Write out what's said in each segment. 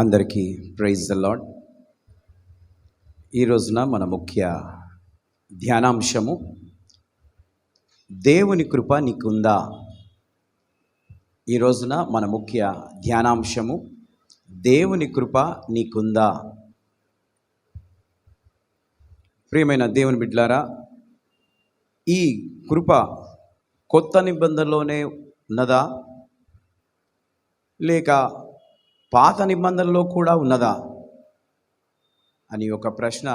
అందరికీ praise the lord. ఈ రోజున మన ముఖ్య ధ్యానాంశము దేవుని కృప నీకుందా. ఈ రోజున మన ముఖ్య ధ్యానాంశము దేవుని కృప నీకుందా. ప్రియమైన దేవుని బిడ్డలారా, ఈ కృప కొత్త నిబంధనలోనే ఉన్నదా లేక పాత నిబంధనలో కూడా ఉన్నదా అని ఒక ప్రశ్న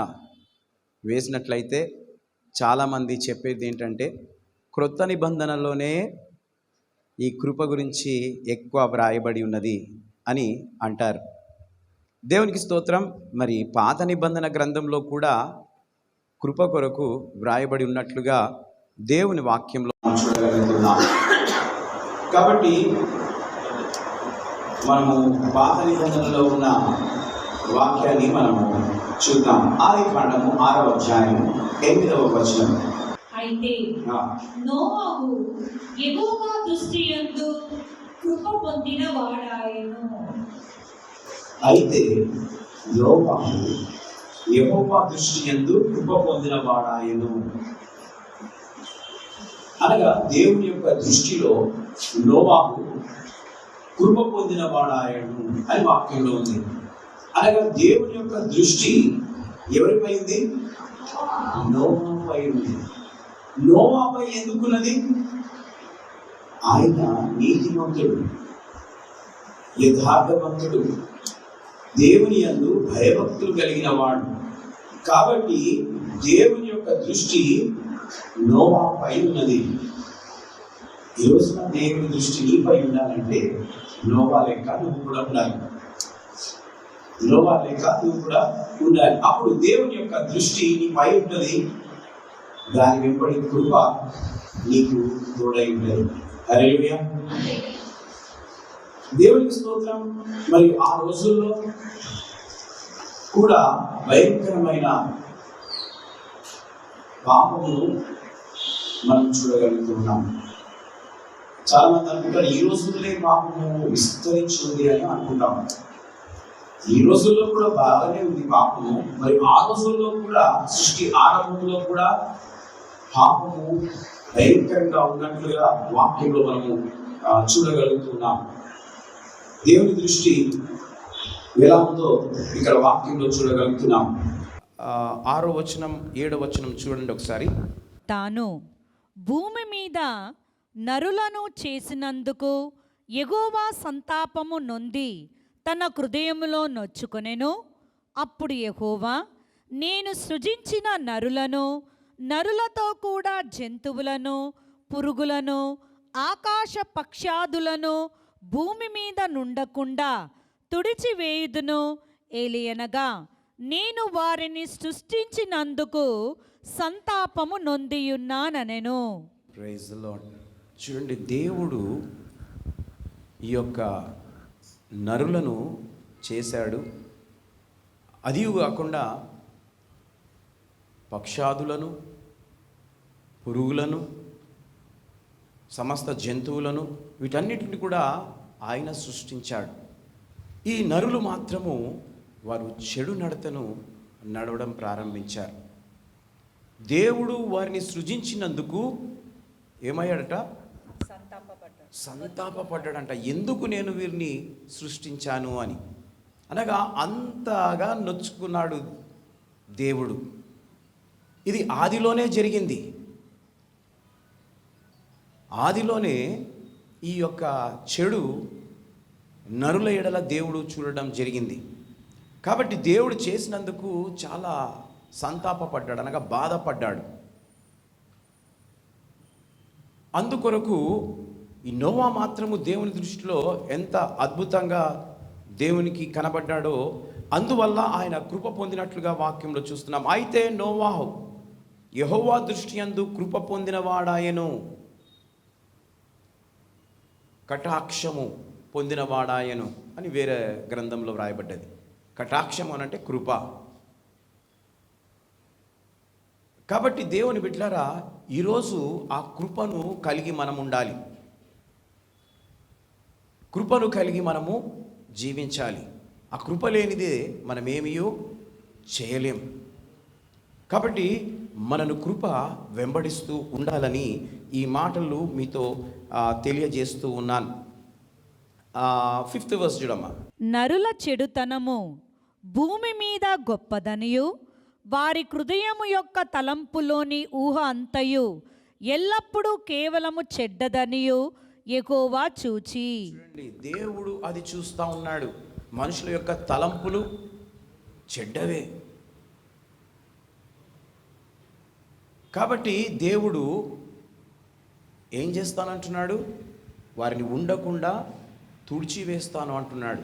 వేసినట్లయితే చాలామంది చెప్పేది ఏంటంటే క్రొత్త నిబంధనలోనే ఈ కృప గురించి ఎక్కువ వ్రాయబడి ఉన్నది అని అంటారు. దేవునికి స్తోత్రం. మరి పాత నిబంధన గ్రంథంలో కూడా కృప కొరకు వ్రాయబడి ఉన్నట్లుగా దేవుని వాక్యంలో చూడగలుగుతున్నాం. కాబట్టి మనము పాత నిబంధనలో ఉన్న వాక్యాన్ని మనము చూద్దాం. ఆదికాండము 6వ అధ్యాయము 8వ వచనం. అయితే నోవహు యెహోవా దృష్టి యందు కృప పొందిన వాడాయెను. అయితే నోవహు యెహోవా దృష్టి యందు కృప పొందిన వాడాయెను అనగా దేవుని యొక్క దృష్టిలో నోవహు కృప పొందిన వాడాయను అని వాక్యంలో ఉంది. అనగా దేవుని యొక్క దృష్టి ఎవరిపై ఉంది? నోవాపై ఉంది. నోవాపై ఎందుకున్నది? ఆయన నీతిమంతుడు, యథార్థవంతుడు, దేవుని యందు భయభక్తులు కలిగిన వాడు. కాబట్టి దేవుని యొక్క దృష్టి నోవాపై ఉన్నది. ఈ రోజున దేవుని దృష్టి నీపై ఉండాలంటే నోవా లెక్క నువ్వు కూడా ఉండాలి. నోవా లెక్క నువ్వు కూడా ఉండాలి. అప్పుడు దేవుని యొక్క దృష్టి నీపై ఉంటుంది. దాని వెంబడి కృప నీకు తోడై ఉంటుంది. హల్లెలూయా, దేవునికి స్తోత్రం. మరి ఆ రోజుల్లో కూడా భయంకరమైన పాపమును మనం చూడగలుగుతున్నాం. చాలా మంది అనుకుంటారు ఈ రోజుల్లో పాపము విస్తరించింది అని అనుకుంటాం. ఈ రోజుల్లో కూడా బాగానే ఉంది పాపము. మరి ఆ రోజుల్లో కూడా సృష్టి ఆరంభంలో కూడా పాపము భయంకరంగా ఉన్నట్లుగా వాక్యంలో మనము చూడగలుగుతున్నాం. దేవుని దృష్టి ఎలా ఉందో ఇక్కడ వాక్యంలో చూడగలుగుతున్నాం. 6వ వచనం 7వ వచనం చూడండి ఒకసారి. తాను భూమి మీద నరులను చేసినందుకు యెహోవా సంతాపము నొంది తన హృదయములో నొచ్చుకొనెను. అప్పుడు యెహోవా, నేను సృజించిన నరులను, నరులతో కూడా జంతువులను, పురుగులను, ఆకాశ పక్షాదులను భూమి మీద నుండకుండా తుడిచివేయుదును. ఏలియనగా నేను వారిని సృష్టించినందుకు సంతాపము నొందియున్నానెను. Praise the Lord. చూడండి, దేవుడు ఈ యొక్క నరులను చేశాడు. అది కాకుండా పక్షాదులను, పురుగులను, సమస్త జంతువులను, వీటన్నిటిని కూడా ఆయన సృష్టించాడు. ఈ నరులు మాత్రము వారు చెడు నడతను నడవడం ప్రారంభించారు. దేవుడు వారిని సృజించినందుకు ఏమయ్యాడట? సంతాపపడ్డాడంట. ఎందుకు నేను వీరిని సృష్టించాను అని. అనగా అంతగా నొచ్చుకున్నాడు దేవుడు. ఇది ఆదిలోనే జరిగింది. ఆదిలోనే ఈ యొక్క చెడు నరుల ఎడల దేవుడు చూడడం జరిగింది. కాబట్టి దేవుడు చేసినందుకు చాలా సంతాపపడ్డాడు, అనగా బాధపడ్డాడు. అందుకొరకు ఈ నోవా మాత్రము దేవుని దృష్టిలో ఎంత అద్భుతంగా దేవునికి కనబడ్డాడో, అందువల్ల ఆయన కృప పొందినట్లుగా వాక్యంలో చూస్తున్నాం. అయితే నోవాహు యెహోవా దృష్టి యందు కృప పొందినవాడాయను, కటాక్షము పొందినవాడాయను అని వేరే గ్రంథంలో వ్రాయబడ్డది. కటాక్షము అనంటే కృప. కాబట్టి దేవుని బిడ్డలారా, ఈరోజు ఆ కృపను కలిగి మనం ఉండాలి, కృపను కలిగి మనము జీవించాలి. ఆ కృప లేనిదే మనమేమియో చేయలేం. కాబట్టి మనను కృప వెంబడిస్తూ ఉండాలని ఈ మాటలు మీతో తెలియజేస్తూ ఉన్నాను. 5th verse చూడమ్మా. నరుల చెడుతనము భూమి మీద గొప్పదనియు, వారి హృదయము యొక్క తలంపులోని ఊహ అంతయు ఎల్లప్పుడూ కేవలము చెడ్డదనియు యెహోవా చూచి. చూడండి, దేవుడు అది చూస్తూ ఉన్నాడు. మనుషుల యొక్క తలంపులు చెడ్డవే. కాబట్టి దేవుడు ఏం చేస్తానంటున్నాడు? వారిని ఉండకుండా తుడిచివేస్తాను అంటున్నాడు.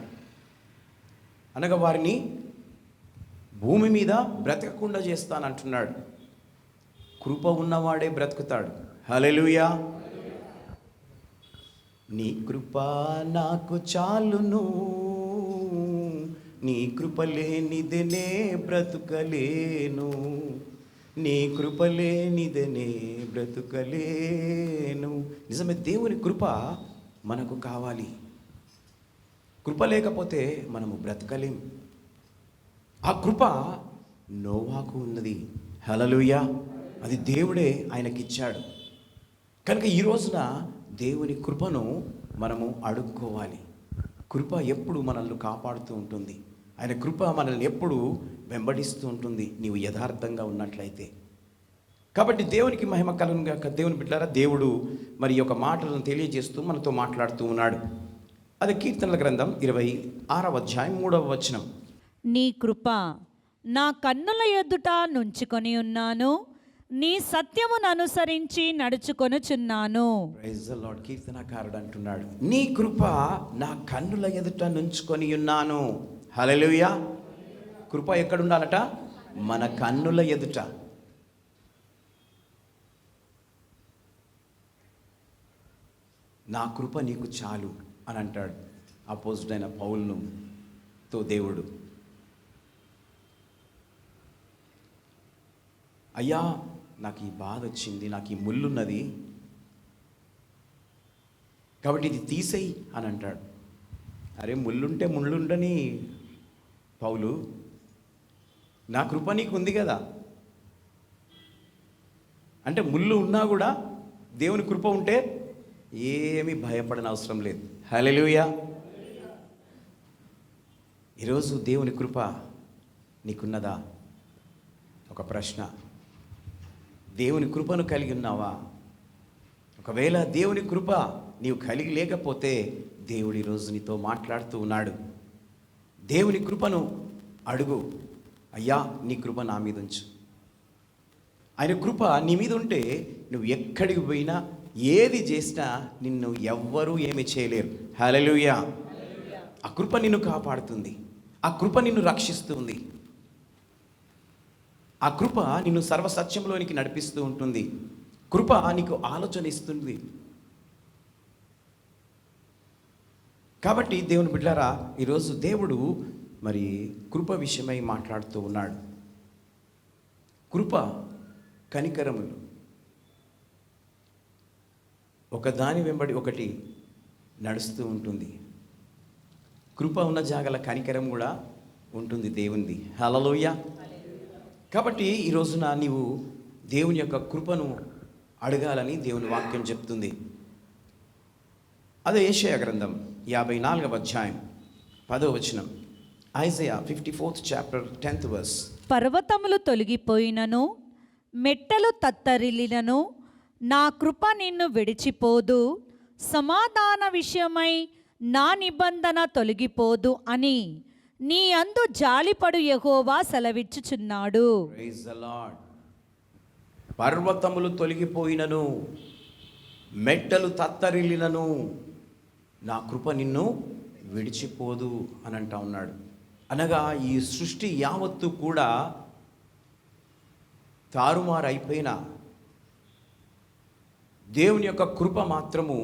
అనగా వారిని భూమి మీద బ్రతకకుండా చేస్తానంటున్నాడు. కృప ఉన్నవాడే బ్రతుకుతాడు. హల్లెలూయా. నీ కృప నాకు చాలును, నీ కృప లేనిదనే బ్రతుకలేను, నీ కృప లేనిదనే బ్రతుకలేను. నిజమే, దేవుని కృప మనకు కావాలి. కృప లేకపోతే మనము బ్రతకలేం. ఆ కృప నోవాకు ఉన్నది. హల్లెలూయా. అది దేవుడే ఆయనకిచ్చాడు. కనుక ఈ రోజున దేవుని కృపను మనము అడుక్కోవాలి. కృప ఎప్పుడు మనల్ని కాపాడుతూ ఉంటుంది. ఆయన కృప మనల్ని ఎప్పుడు వెంబడిస్తూ ఉంటుంది, నీవు యథార్థంగా ఉన్నట్లయితే. కాబట్టి దేవునికి మహిమ కలుగును గాక. దేవుని బిడ్డలారా, దేవుడు మరి యొక్క మాటలను తెలియజేస్తూ మనతో మాట్లాడుతూ ఉన్నాడు. అది కీర్తనల గ్రంథం 26వ అధ్యాయం 3వ వచనం. నీ కృప నా కన్నుల ఎదుట నుంచుకొని ఉన్నాను, నీ సత్యమును అనుసరించి నడుచుకొనుచున్నాను. Praise the lord. కీర్తనకారుడు అంటున్నాడు, నీ కృప నా కన్నుల ఎదుట నుంచుకొని ఉన్నాను. హల్లెలూయా. కృప ఎక్కడ ఉండాలట? మన కన్నుల ఎదుట. నా కృప నీకు చాలు అని అంటాడు అపోజిట్ పౌలుతో దేవుడు. అయ్యా, నాకు ఈ బాధ వచ్చింది, నాకు ఈ ముళ్ళున్నది, కాబట్టి ఇది తీసేయి అని అంటాడు. అరే, ముళ్ళుంటే ముళ్ళుండని పౌలు, నా కృప నీకు ఉంది కదా అంటే, ముళ్ళు ఉన్నా కూడా దేవుని కృప ఉంటే ఏమీ భయపడని అవసరం లేదు. హల్లెలూయా. ఈరోజు దేవుని కృప నీకున్నదా? ఒక ప్రశ్న. దేవుని కృపను కలిగి ఉన్నావా? ఒకవేళ దేవుని కృప నీవు కలిగి లేకపోతే దేవుడు ఈరోజు నీతో మాట్లాడుతూ ఉన్నాడు. దేవుని కృపను అడుగు. అయ్యా, నీ కృప నా మీద ఉంచు. ఆయన కృప నీ మీద ఉంటే నువ్వు ఎక్కడికి పోయినా, ఏది చేసినా నిన్ను ఎవ్వరూ ఏమి చేయలేరు. హల్లెలూయా. ఆ కృప నిన్ను కాపాడుతుంది. ఆ కృప నిన్ను రక్షిస్తుంది. ఆ కృప నిన్ను సర్వసత్యంలోనికి నడిపిస్తూ ఉంటుంది. కృప నీకు ఆలోచన ఇస్తుంది. కాబట్టి దేవుని బిడ్డలారా, ఈరోజు దేవుడు మరి కృప విషయమై మాట్లాడుతూ ఉన్నాడు. కృప, కనికరములు ఒకదాని వెంబడి ఒకటి నడుస్తూ ఉంటుంది. కృప ఉన్న జాగల కనికరం కూడా ఉంటుంది దేవునిది. హల్లెలూయా. కాబట్టి ఈ రోజున నీవు దేవుని యొక్క కృపను అడగాలని దేవుని వాక్యం చెప్తుంది. అదే యెషయా గ్రంథం 54వ అధ్యాయం 10వ వచనం. Isaiah 54th chapter 10th verse. పర్వతములు తొలగిపోయినను, మెట్టలు తత్తరిల్లినను, నా కృప నిన్ను విడిచిపోదు, సమాధాన విషయమై నా నిబంధన తొలగిపోదు అని నీ అందు జాలిపడు యెహోవా సెలవిచ్చుచున్నాడు. Praise the Lord. పర్వతములు తొలగిపోయినను, మెట్టలు తత్తరిల్లినను, నా కృప నిన్ను విడిచిపోదు అని అంటా ఉన్నాడు. అనగా ఈ సృష్టి యావత్తు కూడా తారుమారైపోయినా దేవుని యొక్క కృప మాత్రము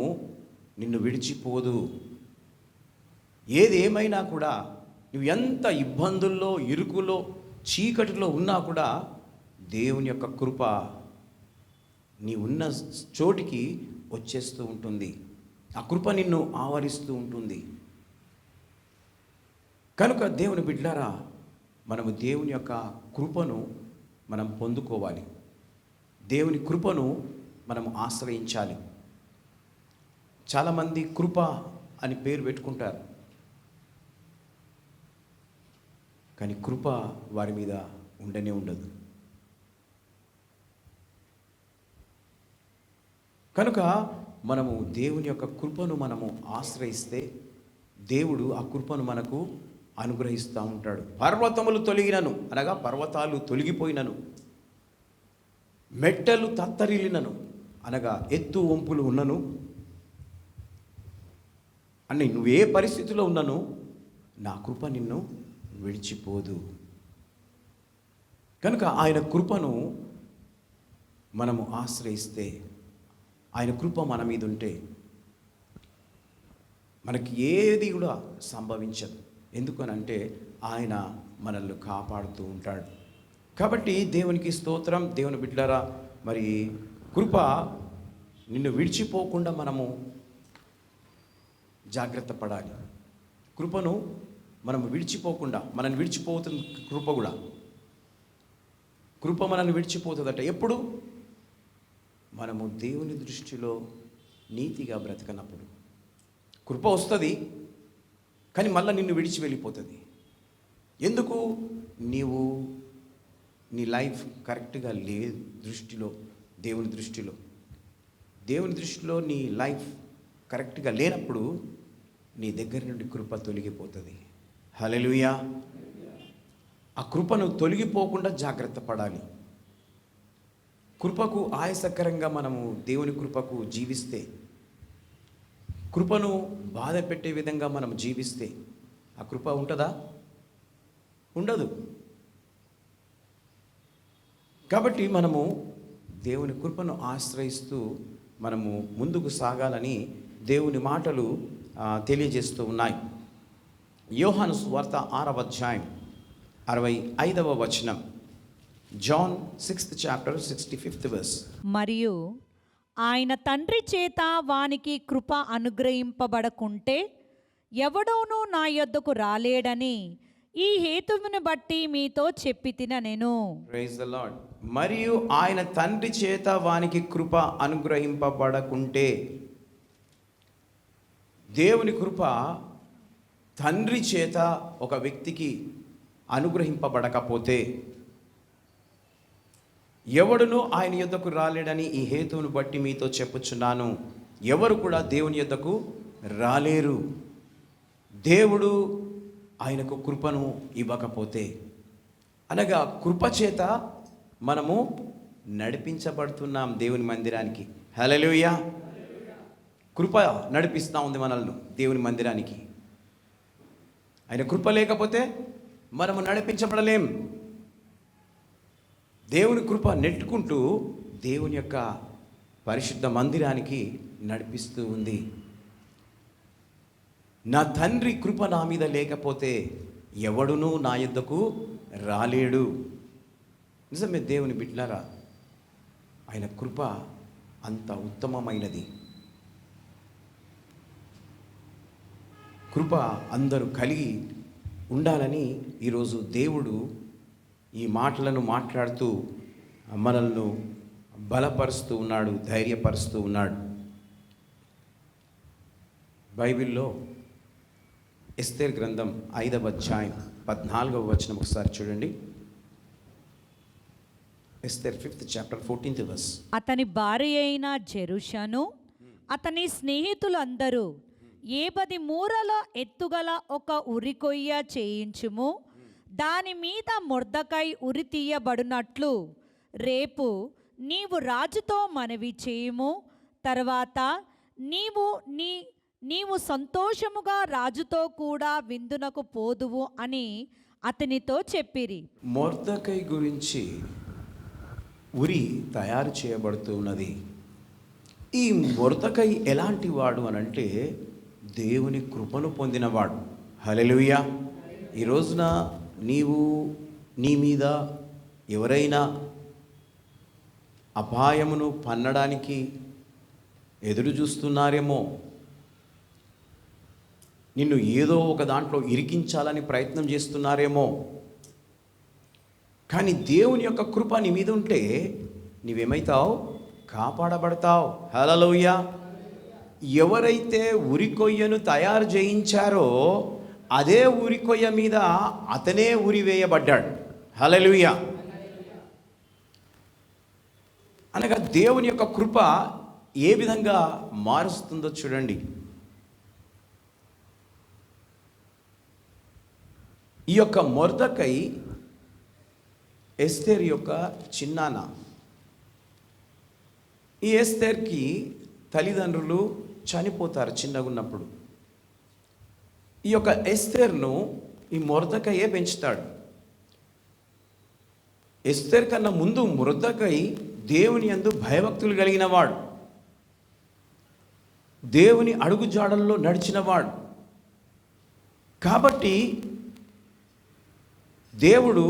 నిన్ను విడిచిపోదు. ఏది ఏమైనా కూడా నువ్వు ఎంత ఇబ్బందుల్లో, ఇరుకులో, చీకటిలో ఉన్నా కూడా దేవుని యొక్క కృప నీ ఉన్న చోటికి వచ్చేస్తూ ఉంటుంది. ఆ కృప నిన్ను ఆవరిస్తూ ఉంటుంది. కనుక దేవుని బిడ్డలారా, మనము దేవుని యొక్క కృపను మనం పొందుకోవాలి. దేవుని కృపను మనము ఆశ్రయించాలి. చాలామంది కృప అని పేరు పెట్టుకుంటారు, కానీ కృప వారి మీద ఉండనే ఉండదు. కనుక మనము దేవుని యొక్క కృపను మనము ఆశ్రయిస్తే దేవుడు ఆ కృపను మనకు అనుగ్రహిస్తూ ఉంటాడు. పర్వతములు తొలగినను, అనగా పర్వతాలు తొలగిపోయినను, మెట్టలు తత్తరిల్లినను, అనగా ఎత్తు వంపులు ఉన్నను, అని నువ్వు ఏ పరిస్థితిలో ఉన్నను నా కృప నిన్ను విడిచిపోదు. కనుక ఆయన కృపను మనము ఆశ్రయిస్తే, ఆయన కృప మన మీద ఉంటే మనకి ఏది కూడా సంభవించదు. ఎందుకనంటే ఆయన మనల్ని కాపాడుతూ ఉంటాడు. కాబట్టి దేవునికి స్తోత్రం. దేవుని బిడ్డలారా, మరి కృప నిన్ను విడిచిపోకుండా మనము జాగ్రత్త పడాలి. కృపను మనము విడిచిపోకుండా, మనల్ని విడిచిపోతుంది కృప కూడా. కృప మనల్ని విడిచిపోతుందట ఎప్పుడు? మనము దేవుని దృష్టిలో నీతిగా బ్రతకనప్పుడు. కృప వస్తుంది, కానీ మళ్ళీ నిన్ను విడిచి వెళ్ళిపోతుంది. ఎందుకు? నీ లైఫ్ కరెక్ట్గా లేదు దృష్టిలో, దేవుని దృష్టిలో. దేవుని దృష్టిలో నీ లైఫ్ కరెక్ట్గా లేనప్పుడు నీ దగ్గర నుండి కృప తొలగిపోతుంది. హల్లెలూయా. ఆ కృపను తొలగిపోకుండా జాగ్రత్త పడాలి. కృపకు ఆయాసకరంగా మనము దేవుని కృపకు జీవిస్తే, కృపను బాధ పెట్టే విధంగా మనం జీవిస్తే ఆ కృప ఉంటుందా? ఉండదు. కాబట్టి మనము దేవుని కృపను ఆశ్రయిస్తూ మనము ముందుకు సాగాలని దేవుని మాటలు తెలియజేస్తూ ఉన్నాయి. యోహాను సువార్త 6వ అధ్యాయం 65వ వచనం. John 6th chapter 65th verse. మరియు ఆయన తండ్రి చేత వానికి కృప అనుగ్రహింపబడకుంటే ఎవడోనూ నా యొద్దకు రాలేడని ఈ హేతువును బట్టి మీతో చెప్పి నేను. Praise the Lord. మరియు ఆయన తండ్రి చేత వానికి కృప అనుగ్రహింపబడకుంటే, దేవుని కృప తండ్రి చేత ఒక వ్యక్తికి అనుగ్రహింపబడకపోతే ఎవడునూ ఆయన యొద్దకు రాలేడని ఈ హేతువును బట్టి మీతో చెప్పుచున్నాను. ఎవరు కూడా దేవుని యొద్దకు రాలేరు, దేవుడు ఆయనకు కృపను ఇవ్వకపోతే. అనగా కృప చేత మనము నడిపించబడుతున్నాం దేవుని మందిరానికి. హల్లెలూయా. కృప నడిపిస్తూ ఉంది మనల్ని దేవుని మందిరానికి. ఆయన కృప లేకపోతే మనము నడిపించబడలేం. దేవుని కృప నెట్టుకుంటూ దేవుని యొక్క పరిశుద్ధ మందిరానికి నడిపిస్తూ ఉంది. నా తండ్రి కృప నా మీద లేకపోతే ఎవడునూ నా యొద్దకు రాలేడు. నిజమే దేవుని బిడ్డలారా, ఆయన కృప అంత ఉత్తమమైనది. కృప అందరూ కలిగి ఉండాలని ఈరోజు దేవుడు ఈ మాటలను మాట్లాడుతూ మనల్ని బలపరుస్తూ ఉన్నాడు, ధైర్యపరుస్తూ ఉన్నాడు. బైబిల్లో ఎస్తేర్ గ్రంథం 5వ అధ్యాయం 14వ వచనం ఒకసారి చూడండి. Esther 5th chapter 14th verse. అతని భార్య అయిన జెరుషను అతని స్నేహితులందరూ ఏబది మూరల ఎత్తుగల ఒక ఉరికొయ్య చేయించుము. దాని మీద మొర్దకై ఉరి తీయబడినట్లు రేపు నీవు రాజుతో మనవి చేయుము. తర్వాత నీవు సంతోషముగా రాజుతో కూడా విందునకు పోదువు అని అతనితో చెప్పిరి. మొర్దకై గురించి ఉరి తయారు చేయబడుతూ ఉన్నది. ఈ మొర్దకై ఎలాంటి వాడు అనంటే దేవుని కృపను పొందినవాడు. హల్లెలూయా. ఈ రోజున నీ మీద ఎవరైనా అపాయమును పన్నడానికి ఎదురు చూస్తున్నారేమో, నిన్ను ఏదో ఒక దాంట్లో ఇరికించాలని ప్రయత్నం చేస్తున్నారేమో, కానీ దేవుని యొక్క కృప నీ మీద ఉంటే నీవేమైతావు? కాపాడబడతావు. హల్లెలూయా. ఎవరైతే ఉరికొయ్యను తయారు చేయించారో అదే ఉరికొయ్య మీద అతనే ఉరివేయబడ్డాడు. హల్లెలూయా. అనగా దేవుని యొక్క కృప ఏ విధంగా మారుస్తుందో చూడండి. ఈ యొక్క మొర్దకై ఎస్తేర్ యొక్క చిన్నాన్న. ఈ ఎస్తేర్కి తల్లిదండ్రులు చనిపోతారు చిన్నగా ఉన్నప్పుడు. ఈ యొక్క ఎస్తేర్ను ఈ మొర్దకయ్యే పెంచుతాడు. ఎస్తేర్ కన్నా ముందు మొర్దకై దేవుని యందు భయభక్తులు కలిగిన వాడు, దేవుని అడుగుజాడల్లో నడిచినవాడు. కాబట్టి దేవుడు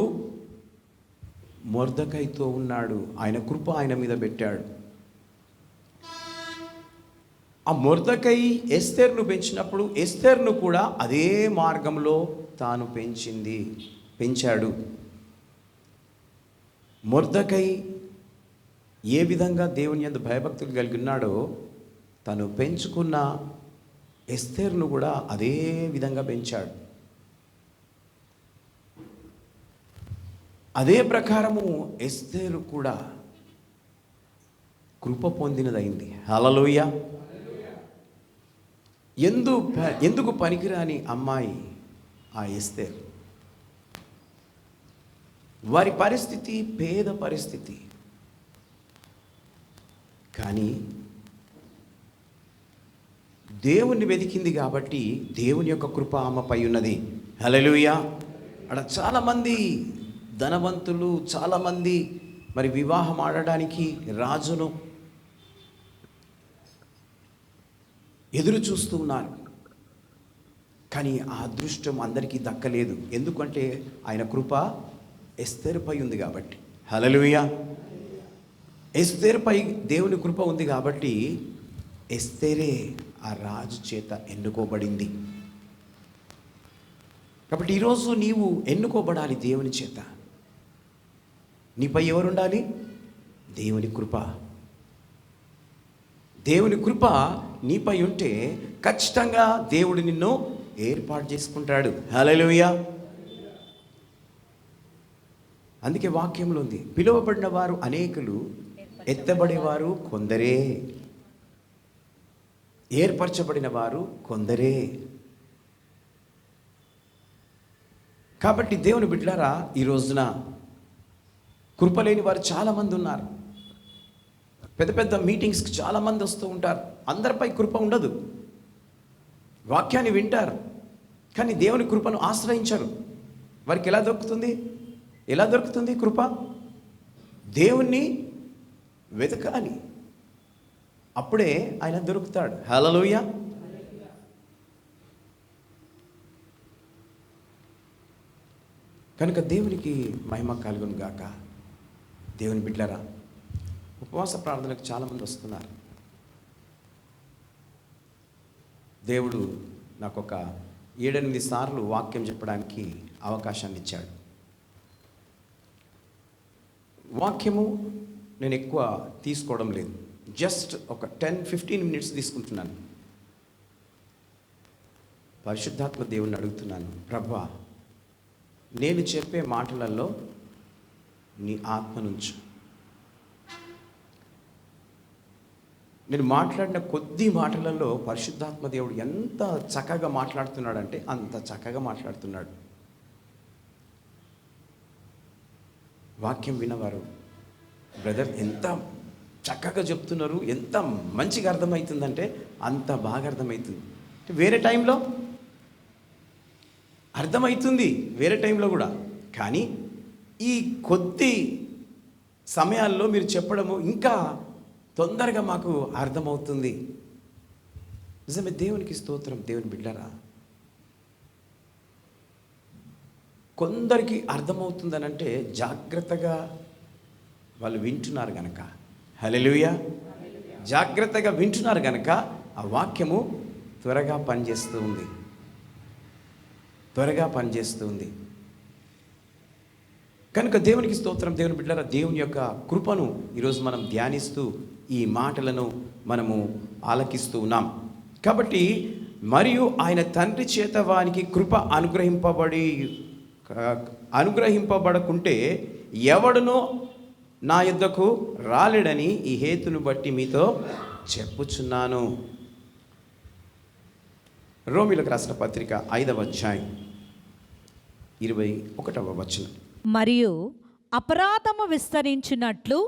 మొర్దకైతో ఉన్నాడు. ఆయన కృప ఆయన మీద పెట్టాడు. ఆ మొర్దకై ఎస్తేర్ను పెంచినప్పుడు ఎస్తేర్ను కూడా అదే మార్గంలో తాను పెంచాడు. మొర్దకై ఏ విధంగా దేవుని యందు భయభక్తులు కలిగి ఉన్నాడో తను పెంచుకున్న ఎస్తేర్ను కూడా అదే విధంగా పెంచాడు. అదే ప్రకారము ఎస్తేరు కూడా కృప పొందినదైంది. హల్లెలూయా. ఎందుకు పనికిరాని అమ్మాయి ఆ ఎస్తేర్. వారి పరిస్థితి పేద పరిస్థితి, కానీ దేవుణ్ణి వెతికింది కాబట్టి దేవుని యొక్క కృప ఆమెపై ఉన్నది. హల్లెలూయా. అక్కడ చాలామంది ధనవంతులు, చాలామంది మరి వివాహం ఆడడానికి రాజును ఎదురు చూస్తూ ఉన్నారు. కానీ ఆ అదృష్టం అందరికీ దక్కలేదు. ఎందుకంటే ఆయన కృప ఎస్తేరుపై ఉంది కాబట్టి. హల్లెలూయా. ఎస్తేరుపై దేవుని కృప ఉంది కాబట్టి ఎస్తేరే ఆ రాజు చేత ఎన్నుకోబడింది. కాబట్టి ఈరోజు నీవు ఎన్నుకోబడాలి దేవుని చేత. నీపై ఎవరుండాలి? దేవుని కృప. దేవుని కృప నీపై ఉంటే ఖచ్చితంగా దేవుడు నిన్ను ఏర్పాటు చేసుకుంటాడు. హల్లెలూయా. అందుకే వాక్యంలో ఉంది, పిలువబడిన వారు అనేకులు, ఎత్తబడేవారు కొందరే, ఏర్పరచబడిన వారు కొందరే. కాబట్టి దేవుని బిడ్డలారా, ఈ రోజున కృపలేని వారు చాలామంది ఉన్నారు. పెద్ద పెద్ద మీటింగ్స్కి చాలామంది వస్తూ ఉంటారు. అందరిపై కృప ఉండదు. వాక్యాన్ని వింటారు కానీ దేవుని కృపను ఆశ్రయించరు. వారికి ఎలా దొరుకుతుంది కృప? దేవుణ్ణి వెతకాలి, అప్పుడే ఆయన దొరుకుతాడు. హల్లెలూయా. కనుక దేవునికి మహిమ కలుగును గాక. దేవుని బిడ్డలారా, ఉపవాస ప్రార్థనకు చాలామంది వస్తున్నారు. దేవుడు నాకు ఒక 7-8 సార్లు వాక్యం చెప్పడానికి అవకాశాన్ని ఇచ్చాడు. వాక్యము నేను ఎక్కువ తీసుకోవడం లేదు, జస్ట్ ఒక 10-15 మినిట్స్ తీసుకుంటున్నాను. పరిశుద్ధాత్మ దేవుణ్ణి అడుగుతున్నాను, ప్రభువా, నేను చెప్పే మాటలలో నీ ఆత్మ నుంచు. నేను మాట్లాడిన కొద్ది మాటలలో పరిశుద్ధాత్మ దేవుడు ఎంత చక్కగా మాట్లాడుతున్నాడంటే అంత చక్కగా మాట్లాడుతున్నాడు. వాక్యం విన్నవారు బ్రదర్ ఎంత చక్కగా చెప్తున్నారు, ఎంత మంచిగా అర్థమవుతుందంటే అంత బాగా అర్థమవుతుంది. వేరే టైంలో అర్థమవుతుంది, వేరే టైంలో కూడా, కానీ ఈ కొద్ది సమయాల్లో మీరు చెప్పడము ఇంకా తొందరగా మాకు అర్థమవుతుంది. నిజమే, దేవునికి స్తోత్రం. దేవుని బిడ్డరా, కొందరికి అర్థమవుతుందనంటే జాగ్రత్తగా వాళ్ళు వింటున్నారు గనక, హల్లెలూయా, జాగ్రత్తగా వింటున్నారు గనక ఆ వాక్యము త్వరగా పనిచేస్తూ ఉంది, త్వరగా పనిచేస్తూ ఉంది. కనుక దేవునికి స్తోత్రం. దేవుని బిడ్డలారా, దేవుని యొక్క కృపను ఈరోజు మనం ధ్యానిస్తూ ఈ మాటలను మనము ఆలకిస్తూ ఉన్నాం. కాబట్టి మరియు ఆయన తండ్రి చేత వానికి కృప అనుగ్రహింపబడకుంటే ఎవడునో నా యొద్దకు రాలేడని ఈ హేతును బట్టి మీతో చెప్పుచున్నాను. రోమీయులకు రాసిన పత్రిక 5వ అధ్యాయం 21వ వచనం. మరియు అపరాధము విస్తరించినట్లు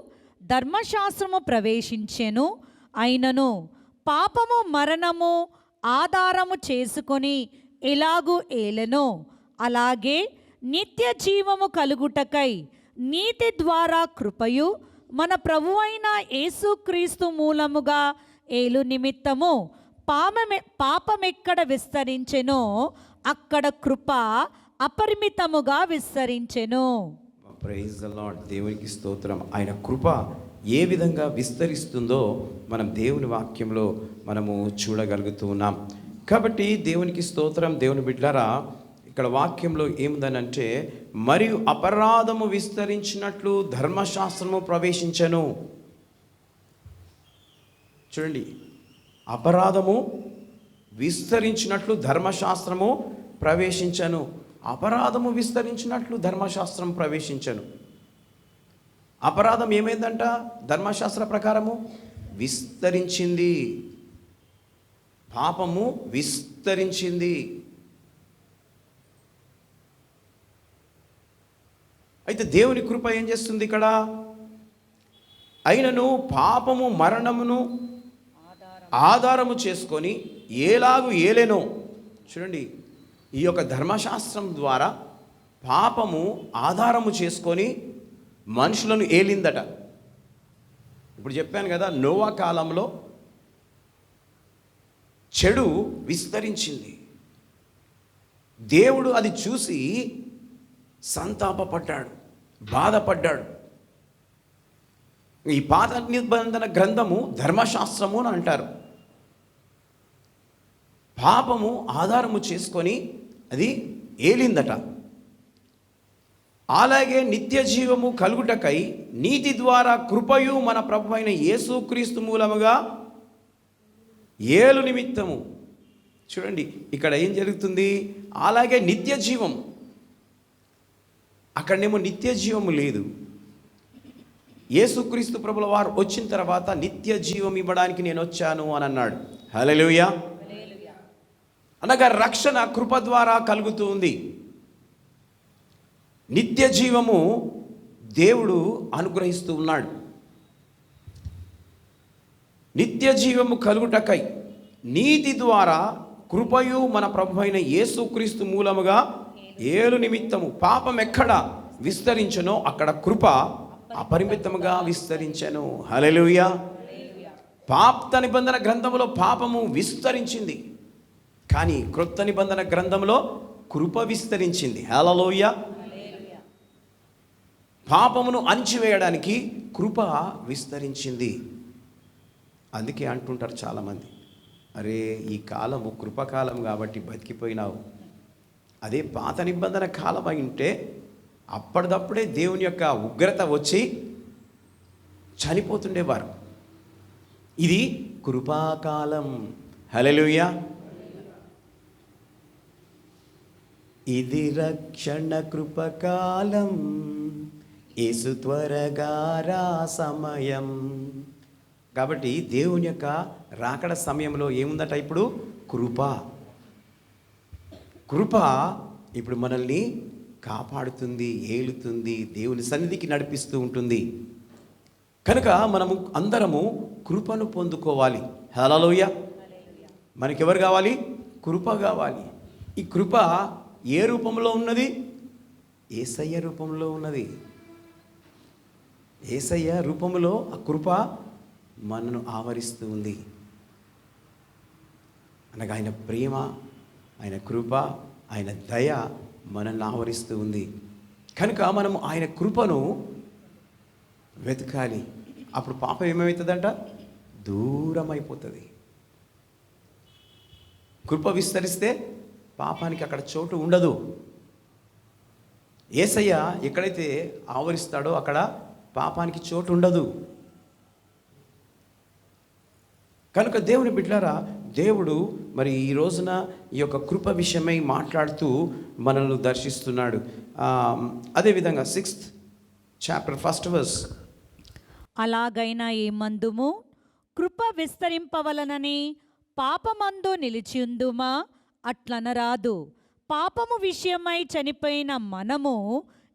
ధర్మశాస్త్రము ప్రవేశించెను, అయినను పాపము మరణము ఆధారము చేసుకొని ఎలాగూ ఏలెనో అలాగే నిత్య జీవము కలుగుటకై నీతి ద్వారా కృపయు మన ప్రభువైన యేసుక్రీస్తు మూలముగా ఏలు నిమిత్తము పాపమెక్కడ విస్తరించెనో అక్కడ కృప అపరిమితముగా విస్తరించెను. Praise the Lord. దేవునికి స్తోత్రం. ఆయన కృప ఏ విధంగా విస్తరిస్తుందో మనం దేవుని వాక్యంలో మనము చూడగలుగుతూ ఉన్నాం. కాబట్టి దేవునికి స్తోత్రం. దేవుని బిడ్డలారా, ఇక్కడ వాక్యంలో ఏముందనంటే మరియు అపరాధము విస్తరించినట్లు ధర్మశాస్త్రము ప్రవేశించెను. చూడండి, అపరాధము విస్తరించినట్లు ధర్మశాస్త్రము ప్రవేశించెను. అపరాధము విస్తరించినట్లు ధర్మశాస్త్రం ప్రవేశించెను. అపరాధం ఏమైందంట? ధర్మశాస్త్ర ప్రకారము విస్తరించింది. పాపము విస్తరించింది. అయితే దేవుని కృప ఏం చేస్తుంది ఇక్కడ? అయినను పాపము మరణమును ఆధారము చేసుకొని ఏలాగు ఏలెనో. చూడండి, ఈ యొక్క ధర్మశాస్త్రం ద్వారా పాపము ఆధారము చేసుకొని మనుషులను ఏలిందట. ఇప్పుడు చెప్పాను కదా, నోవా కాలంలో చెడు విస్తరించింది. దేవుడు అది చూసి సంతాపపడ్డాడు, బాధపడ్డాడు. ఈ పాత నిబంధన గ్రంథము ధర్మశాస్త్రము అని అంటారు. పాపము ఆధారము చేసుకొని అది ఏలిందట. అలాగే నిత్య జీవము కలుగుటకై నీతి ద్వారా కృపయు మన ప్రభు అయిన యేసుక్రీస్తు మూలముగా ఏలు నిమిత్తము. చూడండి, ఇక్కడ ఏం జరుగుతుంది? అలాగే నిత్య జీవం. అక్కడనేమో నిత్య జీవము లేదు. యేసుక్రీస్తు ప్రభుల వారు వచ్చిన తర్వాత నిత్య జీవం ఇవ్వడానికి నేను వచ్చాను అని అన్నాడు. హల్లెలూయా. అనగా రక్షణ కృప ద్వారా కలుగుతూ ఉంది. నిత్య జీవము దేవుడు అనుగ్రహిస్తూ ఉన్నాడు. నిత్య జీవము కలుగుటకై నీతి ద్వారా కృపయు మన ప్రభు అయిన యేసుక్రీస్తు మూలముగా ఏలు నిమిత్తము పాపం ఎక్కడ విస్తరించెనో అక్కడ కృప అపరిమితముగా విస్తరించెను. హల్లెలూయా. పాత నిబంధన గ్రంథంలో పాపము విస్తరించింది, కానీ క్రొత్త నిబంధన గ్రంథంలో కృప విస్తరించింది. హల్లెలూయా. పాపమును అణిచివేయడానికి కృప విస్తరించింది. అందుకే అంటుంటారు చాలామంది, అరే ఈ కాలము కృపకాలం కాబట్టి బతికిపోయినావు. అదే పాత నిబంధన కాలం అయి ఉంటే అప్పటిదప్పుడే దేవుని యొక్క ఉగ్రత వచ్చి చనిపోతుండేవారు. ఇది కృపాకాలం. హల్లెలూయా. ఇది రక్షణ కృపకాలం, యేసు త్వరగా రా సమయం. కాబట్టి దేవుని యొక్క రాకడ సమయంలో ఏముందట ఇప్పుడు? కృప. కృప ఇప్పుడు మనల్ని కాపాడుతుంది, ఏలుతుంది, దేవుని సన్నిధికి నడిపిస్తూ ఉంటుంది. కనుక మనము అందరము కృపను పొందుకోవాలి. హల్లెలూయా. మనకెవరు కావాలి? కృప కావాలి. ఈ కృప ఏ రూపంలో ఉన్నది? యేసయ్య రూపంలో ఉన్నది. యేసయ్య రూపంలో ఆ కృప మనను ఆవరిస్తూ ఉంది. అనగా ఆయన ప్రేమ, ఆయన కృప, ఆయన దయ మనల్ని ఆవరిస్తూ ఉంది. కనుక మనము ఆయన కృపను వెతకాలి. అప్పుడు పాపం ఏమవుతుందంట? దూరం అయిపోతుంది. కృప విస్తరిస్తే పాపానికి అక్కడ చోటు ఉండదు. యేసయ్య ఎక్కడైతే ఆవరిస్తాడో అక్కడ పాపానికి చోటు ఉండదు. కనుక దేవుని బిడ్డలారా, దేవుడు మరి ఈ రోజున ఈ యొక్క కృప విషయమై మాట్లాడుతూ మనల్ని దర్శిస్తున్నాడు. అదేవిధంగా 6th chapter 1st verse. అలాగైనా ఏమందుము? కృప విస్తరింపవలనని పాపమందు నిలిచియుందుమా? అట్లనరాదు. పాపము విషయమై చనిపోయిన మనము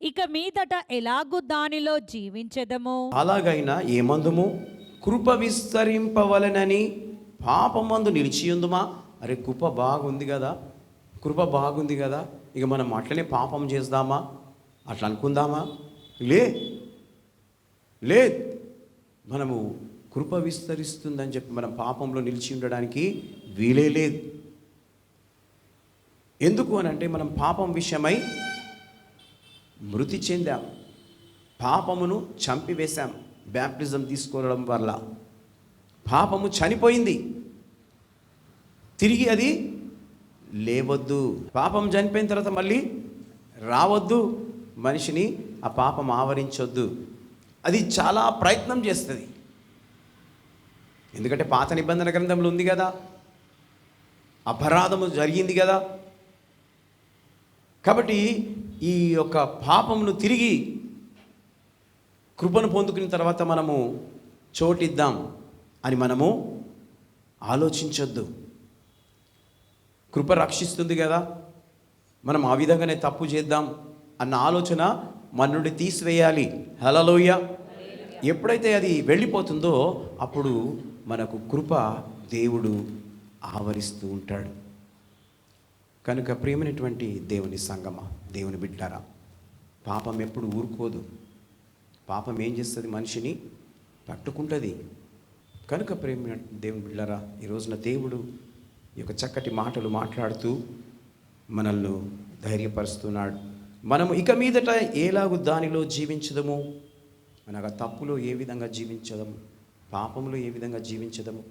ఇక మీదట ఎలాగూ దానిలో జీవించెదము? అలాగైనా ఏమందుము? కృప విస్తరింపవలనని పాపమందు నిలిచియుందుమా? అరే కృప బాగుంది కదా, కృప బాగుంది కదా, ఇక మనం అట్లనే పాపం చేద్దామా? అట్లా అనుకుందామా? లేదు. మనము కృప విస్తరిస్తుందని చెప్పి మనం పాపంలో నిలిచి ఉండడానికి వీలే లేదు. ఎందుకు అని అంటే మనం పాపం విషయమై మృతి చెందాం, పాపమును చంపివేశాం. బ్యాప్టిజం తీసుకోవడం వల్ల పాపము చనిపోయింది, తిరిగి అది లేవద్దు. పాపం చనిపోయిన తర్వాత మళ్ళీ రావద్దు, మనిషిని ఆ పాపం ఆవరించొద్దు. అది చాలా ప్రయత్నం చేస్తుంది. ఎందుకంటే పాత నిబంధన గ్రంథంలో ఉంది కదా, అపరాధము జరిగింది కదా. కాబట్టి ఈ యొక్క పాపమును తిరిగి కృపను పొందుకున్న తర్వాత మనము చోటిద్దాం అని మనము ఆలోచించొద్దు. కృప రక్షిస్తుంది కదా, మనం ఆ విధంగానే తప్పు చేద్దాం అన్న ఆలోచన మన నుండి తీసివేయాలి. హల్లెలూయా. ఎప్పుడైతే అది వెళ్ళిపోతుందో అప్పుడు మనకు కృప దేవుడు ఆవరిస్తూ ఉంటాడు. కనుక ప్రియమైనటువంటి దేవుని సంగమా, దేవుని బిడ్డారా, పాపం ఎప్పుడు ఊరుకోదు. పాపం ఏం చేస్తుంది? మనిషిని పట్టుకుంటుంది. కనుక ప్రేమ దేవుని బిడ్డారా, ఈ రోజున దేవుడు ఈ యొక్క చక్కటి మాటలు మాట్లాడుతూ మనల్ని ధైర్యపరుస్తున్నాడు. మనము ఇక మీదట ఎలాగూ దానిలో జీవించదము, అనగా తప్పులో ఏ విధంగా జీవించదము, పాపంలో ఏ విధంగా జీవించదము.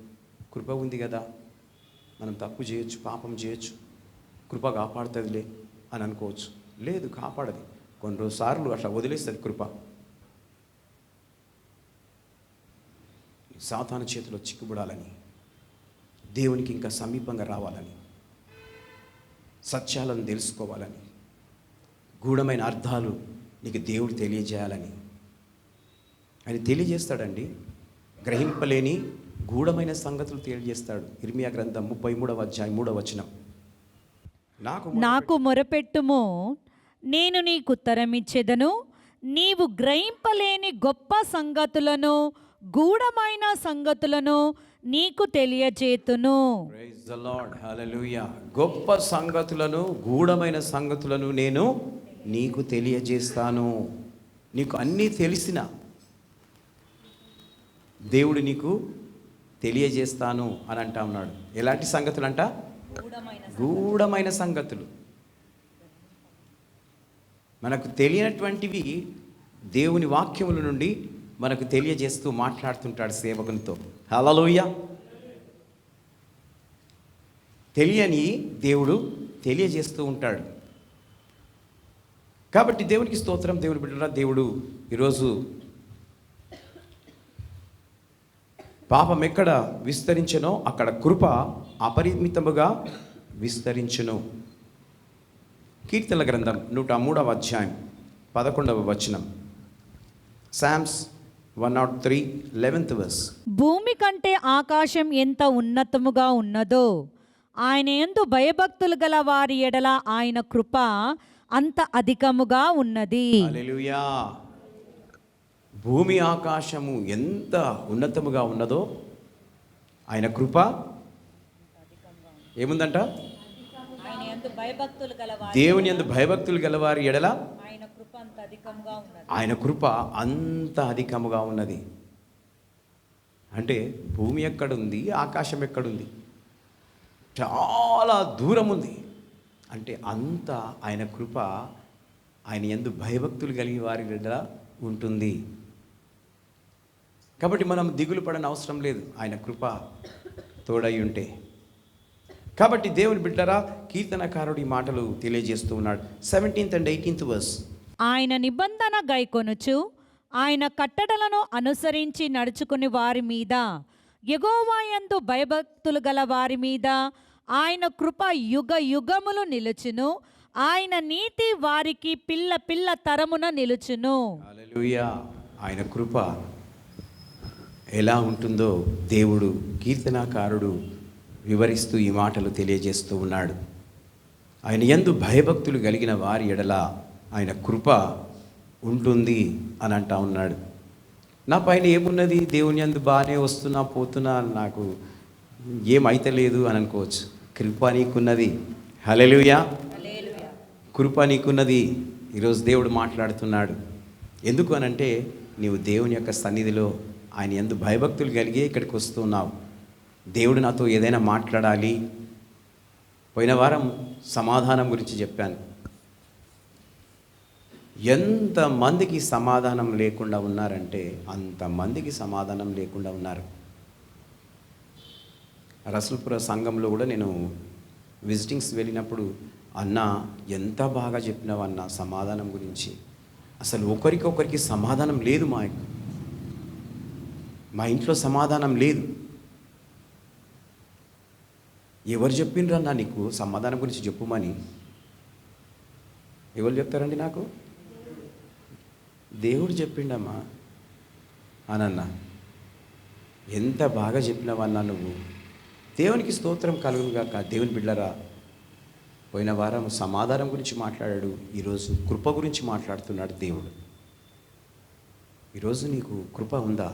కృప ఉంది కదా, మనం తప్పు చేయొచ్చు, పాపం చేయొచ్చు, కృప కాపాడుతుందిలే అని అనుకోవచ్చు. లేదు, కాపాడదు. కొన్ని సార్లు అట్లా వదిలేస్తుంది కృప. సాతాను చేతిలో చిక్కుబడాలని, దేవునికి ఇంకా సమీపంగా రావాలని, సత్యాలను తెలుసుకోవాలని, గూఢమైన అర్థాలు నీకు దేవుడు తెలియజేయాలని ఆయన తెలియజేస్తాడండి. గ్రహింపలేని గూఢమైన సంగతులు తెలియజేస్తాడు. ఇర్మియా గ్రంథం 33వ అధ్యాయం 3వ వచనం. నాకు మొరపెట్టుము, నేను నీకు ఉత్తరమిచ్చెదను, నీవు గ్రహింపలేని గొప్ప సంగతులను, గూఢమైన సంగతులను నీకు తెలియజేతును. Praise the Lord. హల్లెలూయా. గొప్ప సంగతులను, గూఢమైన సంగతులను నేను నీకు తెలియజేస్తాను. నీకు అన్నీ తెలిసిన దేవుడు నీకు తెలియజేస్తాను అని అంటా ఉన్నాడు. ఎలాంటి సంగతులు అంట? గూఢమైన సంగతులు. మనకు తెలియనటువంటివి దేవుని వాక్యముల నుండి మనకు తెలియజేస్తూ మాట్లాడుతుంటాడు సేవకునితో. హల్లెలూయా. తెలియని దేవుడు తెలియజేస్తూ ఉంటాడు. కాబట్టి దేవునికి స్తోత్రం. దేవుని బిడ్డలారా, దేవుడు ఈరోజు పాపం ఎక్కడ విస్తరించెనో అక్కడ కృప అపరిమితముగా విస్తరించును. కీర్తనల గ్రంథం 103వ అధ్యాయం 11వ వచనం. Psalms 103, 11th verse. భూమి కంటే ఆకాశం ఎంత ఉన్నతముగా ఉన్నదో ఆయన యందు భయభక్తులు గల వారి ఎడల ఆయన కృప అంత అధికముగా ఉన్నది. హల్లెలూయా. భూమి ఆకాశము ఎంత ఉన్నతముగా ఉన్నదో ఆయన కృప ఏముందంట? ఆయన యందు భయభక్తులు గల వారి దేవుని యందు భయభక్తులు గలవారి ఎడల ఆయన కృప అంత అధికముగా ఉన్నది. ఆయన కృప అంత అధికముగా ఉన్నది. అంటే భూమి ఎక్కడుంది, ఆకాశం ఎక్కడుంది? చాలా దూరం ఉంది. అంటే అంత ఆయన కృప ఆయన యందు భయభక్తులు కలిగి వారి ఎడల ఉంటుంది. కాబట్టి మనం దిగులు పడని అవసరం లేదు, ఆయన కృప తోడై ఉంటే. కాబట్టి దేవుని బిడ్డరా, కీర్తనకారుడు ఈ మాటలు తెలియజేస్తూ ఉన్నాడు. 17th and 18th verse. ఆయన నిబంధన గైకొనుచు ఆయన కట్టడలను అనుసరించి నడుచుకుని వారి మీద, యెహోవా యందు భయభక్తులు గల వారి మీద ఆయన కృప యుగ యుగములు నిలుచును. ఆయన నీతి వారికి పిల్ల పిల్ల తరమున నిలుచును. హల్లెలూయా. ఆయన కృప ఎలా ఉంటుందో దేవుడు కీర్తనాకారుడు వివరిస్తూ ఈ మాటలు తెలియజేస్తూ ఉన్నాడు. ఆయన యందు భయభక్తులు కలిగిన వారి ఎడల ఆయన కృప ఉంటుంది అని అంటా ఉన్నాడు. నా పైన ఏమున్నది? దేవుని యందు బాగానే వస్తున్నా పోతున్నా, నాకు ఏమైతలేదు అని అనుకోవచ్చు. కృప నీకున్నది. హల్లెలూయా. కృప నీకున్నది. ఈరోజు దేవుడు మాట్లాడుతున్నాడు. ఎందుకు అనంటే నీవు దేవుని యొక్క సన్నిధిలో ఆయన యందు భయభక్తులు కలిగే ఇక్కడికి వస్తున్నావు. దేవుడు నాతో ఏదైనా మాట్లాడాలి. పోయిన వారం సమాధానం గురించి చెప్పాను. ఎంతమందికి సమాధానం లేకుండా ఉన్నారంటే అంతమందికి సమాధానం లేకుండా ఉన్నారు. రసూల్పుర సంఘంలో కూడా నేను విజిటింగ్స్ వెళ్ళినప్పుడు, అన్న ఎంత బాగా చెప్పినావు అన్న సమాధానం గురించి. అసలు ఒకరికొకరికి సమాధానం లేదు. మా ఇంట్లో సమాధానం లేదు. ఎవరు చెప్పిండ్రన్నా నీకు సమాధానం గురించి చెప్పుమని? ఎవరు చెప్తారండి నాకు? దేవుడు చెప్పిండమ్మా అనన్నా. ఎంత బాగా చెప్పినావన్నా నువ్వు. దేవునికి స్తోత్రం కలుగునుగాక. దేవుని బిడ్డరా, పోయిన వారం సమాధానం గురించి మాట్లాడాడు, ఈరోజు కృప గురించి మాట్లాడుతున్నాడు దేవుడు. ఈరోజు నీకు కృప ఉందా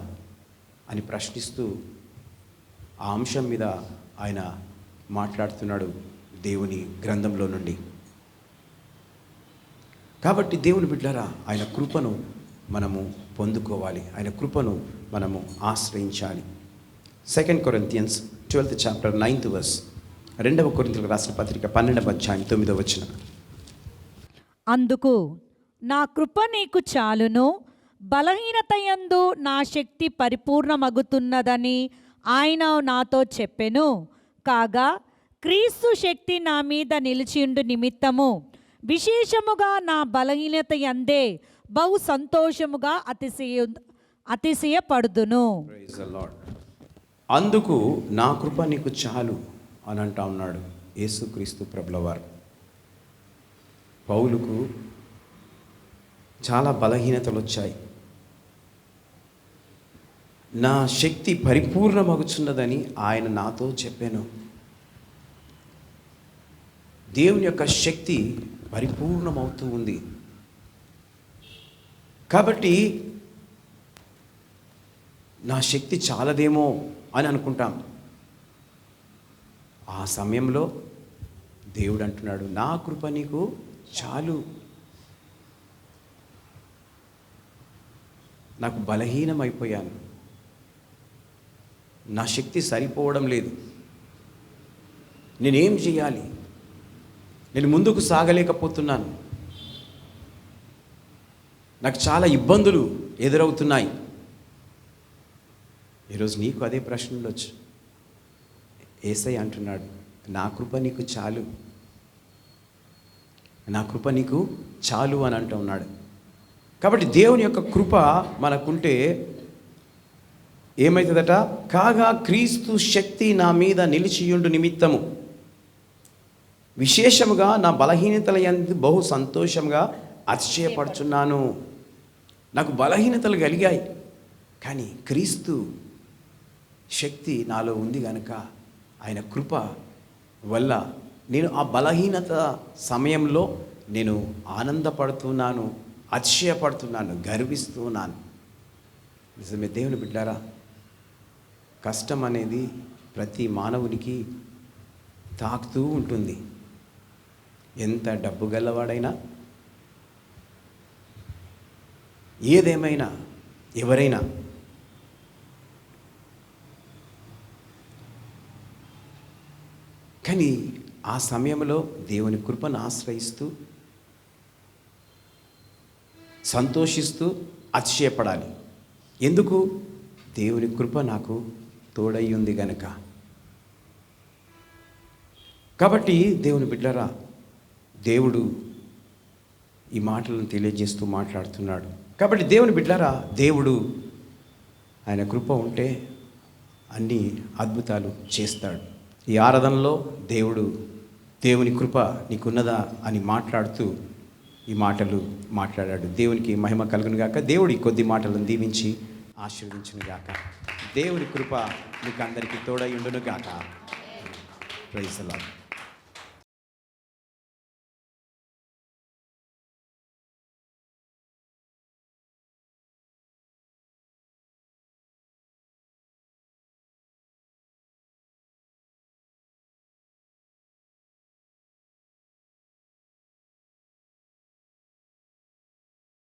అని ప్రశ్నిస్తూ ఆ అంశం మీద ఆయన మాట్లాడుతున్నాడు దేవుని గ్రంథంలో నుండి. కాబట్టి దేవుని బిడ్డరా, ఆయన కృపను మనము పొందుకోవాలి, ఆయన కృపను మనము ఆశ్రయించాలి. 2 Corinthians 12th chapter 9th verse. 2 కొరింథీయులకు రాసిన పత్రిక 12వ అధ్యాయం 9వ వచనం. అందుకు నా కృప నీకు చాలును, బలహీనత యందు నా శక్తి పరిపూర్ణమగుతున్నదని ఆయన నాతో చెప్పెను. కాగా క్రీస్తు శక్తి నా మీద నిలిచిండు నిమిత్తము విశేషముగా నా బలహీనత యందే బహు సంతోషముగా అతిశయపడుదును. Praise the Lord. అందుకు నా కృప నీకు చాలు అని అంటా ఉన్నాడు యేసుక్రీస్తు ప్రభులవారు. పౌలుకు చాలా బలహీనతలు వచ్చాయి. నా శక్తి పరిపూర్ణమగుచున్నదని ఆయన నాతో చెప్పాను. దేవుని యొక్క శక్తి పరిపూర్ణమవుతూ ఉంది. కాబట్టి నా శక్తి చాలదేమో అని అనుకుంటాం. ఆ సమయంలో దేవుడు అంటున్నాడు, నా కృప నీకు చాలు. నాకు బలహీనమైపోయాను, నా శక్తి సరిపోవడం లేదు, నేనేం చేయాలి? నేను ముందుకు సాగలేకపోతున్నాను, నాకు చాలా ఇబ్బందులు ఎదురవుతున్నాయి. ఈరోజు నీకు అదే ప్రశ్న ఉండొచ్చు. యేసయ్య అంటున్నాడు, నా కృప నీకు చాలు, నా కృప నీకు చాలు అని అంటూ ఉన్నాడు. కాబట్టి దేవుని యొక్క కృప మనకుంటే ఏమవుతుందట? కాగా క్రీస్తు శక్తి నా మీద నిలిచియుండు నిమిత్తము విశేషముగా నా బలహీనతల యందు బహు సంతోషంగా అతిశయపడుచున్నాను. నాకు బలహీనతలు కలిగాయి, కానీ క్రీస్తు శక్తి నాలో ఉంది కనుక ఆయన కృప వల్ల నేను ఆ బలహీనత సమయంలో నేను ఆనందపడుతున్నాను, అతిశయపడుతున్నాను, గర్విస్తున్నాను. నిజమే దేవుని బిడ్డారా, కష్టం అనేది ప్రతి మానవునికి తాకుతూ ఉంటుంది. ఎంత డబ్బు గల్లవాడైనా, ఏదేమైనా, ఎవరైనా కానీ ఆ సమయంలో దేవుని కృపను ఆశ్రయిస్తూ సంతోషిస్తూ అతిశయపడాలి. ఎందుకు? దేవుని కృప నాకు తోడై ఉంది గనక. కాబట్టి దేవుని బిడ్డరా, దేవుడు ఈ మాటలను తెలియజేస్తూ మాట్లాడుతున్నాడు. కాబట్టి దేవుని బిడ్డరా, దేవుడు ఆయన కృప ఉంటే అన్ని అద్భుతాలు చేస్తాడు. ఈ ఆరాధనలో దేవుని కృప నీకున్నదా అని మాట్లాడుతూ ఈ మాటలు మాట్లాడాడు. దేవునికి మహిమ కలుగును గాక. దేవుడి కొద్ది మాటలను దీవించి ఆశీర్వదించును గాక. దేవుని కృప మీకు అందరికీ తోడై ఉండును గాక. Praise the lord.